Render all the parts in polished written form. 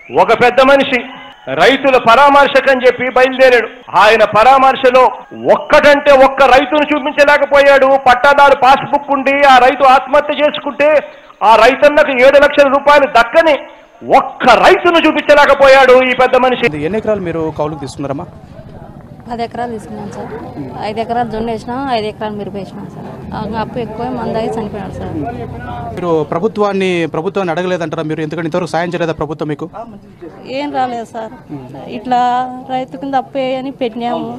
ఒక పెద్ద మనిషి రైతుల పరామర్శకని చెప్పి బయలుదేరాడు. ఆయన పరామర్శలో ఒక్కటంటే ఒక్క రైతును చూపించలేకపోయాడు. పట్టాదారు పాస్బుక్ ఉండి ఆ రైతు ఆత్మహత్య చేసుకుంటే ఆ రైతన్నకు 7 లక్షల రూపాయలు దక్కని ఒక్క రైతును చూపించలేకపోయాడు ఈ పెద్ద మనిషి. ఎన్ని ఎకరాలు మీరు కౌలుకు తీసుకున్నారమ్మా? 10 ఎకరాలు తీసుకున్నాను సార్. 5 ఎకరాలు జొన్న వేసినాం, 5 ఎకరాలు మిరప వేసినాం సార్. అప్పు ఎక్కువ మందాగి చనిపోయాడు సార్. మీరు ప్రభుత్వాన్ని అడగలేదంటారా మీరు? ఎందుకంటే ఇంతవరకు సాయం చేయలేదా ప్రభుత్వం మీకు? ఏం రాలేదు సార్. ఇట్లా రైతు కింద అప్పు అని పెట్టినాము,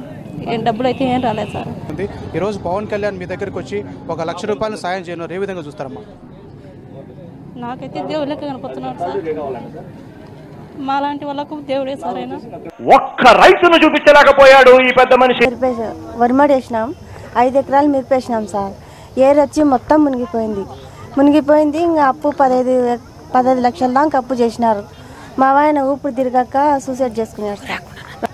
ఏం డబ్బులు అయితే ఏం రాలేదు సార్. ఈరోజు పవన్ కళ్యాణ్ మీ దగ్గరికి వచ్చి 1 లక్ష రూపాయలు సాయం చేయను ఏ విధంగా చూస్తారమ్మా? నాకైతే దేవుళ్ళకి కనపడుతున్నాడు సార్. మాలాంటి వాళ్ళకు దేవుడే సరైన ఒక్క రైతును చూపించలేకపోయాడు ఈ పెద్ద మనిషి. వరిమడి వేసినాం, 5 ఎకరాలు మిరపేసినాం సార్. ఏరు వచ్చి మొత్తం మునిగిపోయింది. ఇంకా అప్పు 15 లక్షల దాకా అప్పు చేసినారు. మా ఆయన ఊపిరి తిరగక సూసైడ్ చేసుకున్నారు సార్.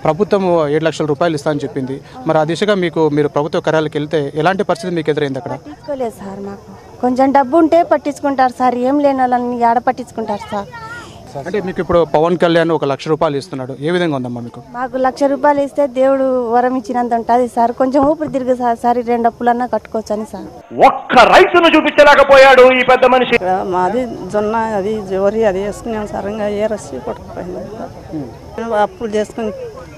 ప్రభుత్వం 7 లక్షల రూపాయలు ఇస్తామని చెప్పింది. మరి ఆ దిశగా మీరు ప్రభుత్వ కార్యాలయాలకు వెళ్తే ఎలాంటి పరిస్థితి మీకు ఎదురైంది అక్కడ? పట్టించుకోలేదు సార్. మాకు కొంచెం డబ్బు ఉంటే పట్టించుకుంటారు సార్, ఏం లేని వాళ్ళని ఆడ పట్టించుకుంటారు సార్. అంటే మీకు ఇప్పుడు పవన్ కళ్యాణ్ 1 లక్ష రూపాయలు ఇస్తున్నాడు, ఏ విధంగా ఉందమ్మా మీకు? మాకు 1 లక్ష రూపాయలు ఇస్తే దేవుడు వరం ఇచ్చినంత ఉంటుంది సార్. కొంచెం ఊపిరి తిరిగి సార్ 2 అప్పులన్నా కట్టుకోవచ్చు అని సార్. ఒక్క రైతును చూపించలేకపోయాడు ఈ పెద్ద మనిషి. మాది జొన్న, అది జోరి, అది వేసుకున్నాం సార్. ఇంకా ఏ రసి కొట్టుకుపోయింది, అప్పులు చేసుకుని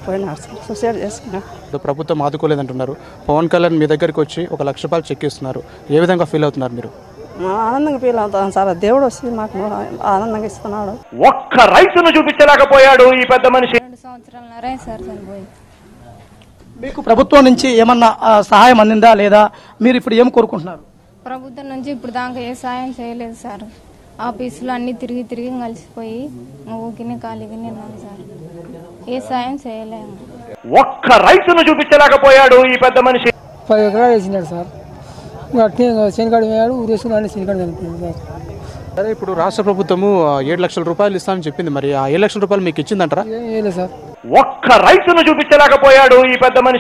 పోయినారు సార్, సూసైడ్ చేసుకున్నాం. ప్రభుత్వం ఆదుకోలేదంటున్నారు. పవన్ కళ్యాణ్ మీ దగ్గరికి వచ్చి 1 లక్ష రూపాయలు చెక్ ఇస్తున్నారు, ఏ విధంగా ఫీల్ అవుతున్నారు మీరు? ఆనందంగా ఫీల్ అవుతాం సార్. దేవుడు వచ్చి మాకు ఆనందంగా ఇస్తున్నాడు. ఒక్క రైతును చూపించలేకపోయాడు ఈ పెద్ద మనిషి. 2 సంవత్సరాలన్నరే సార్ చనిపోయి. మీకు ప్రభుత్వం నుంచి ఏమన్నా సహాయం అందిందా లేదా? మీరు ఇప్పుడు ఏం కోరుకుంటున్నారు? ప్రభుత్వం నుంచి ఇప్పుడు దాకా ఏ సాయం చేయలేదు సార్. ఆఫీసులు అన్ని తిరిగి కలిసిపోయి ఊకిని ఖాళీగానే ఉన్నాం సార్. ఏ సాయం చేయలేము. ఒక్క రైతును చూపించలేకపోయాడు ఈ పెద్ద మనిషి. 10 ఎకరాలు వేసినాడు సార్. అట్నే శనిగాడు వేయాడు, ఊరేసుకుని శనిగాడు చనిపోయింది సార్. సరే, ఇప్పుడు రాష్ట్ర ప్రభుత్వము 7 లక్షల రూపాయలు ఇస్తామని చెప్పింది. మరి ఆ 7 లక్షల రూపాయలు మీకు ఇచ్చిందంటారా? ఏం చేయలేదు సార్. ఒక్క రైతును చూపించలేకపోయాడు ఈ పెద్ద మనిషి.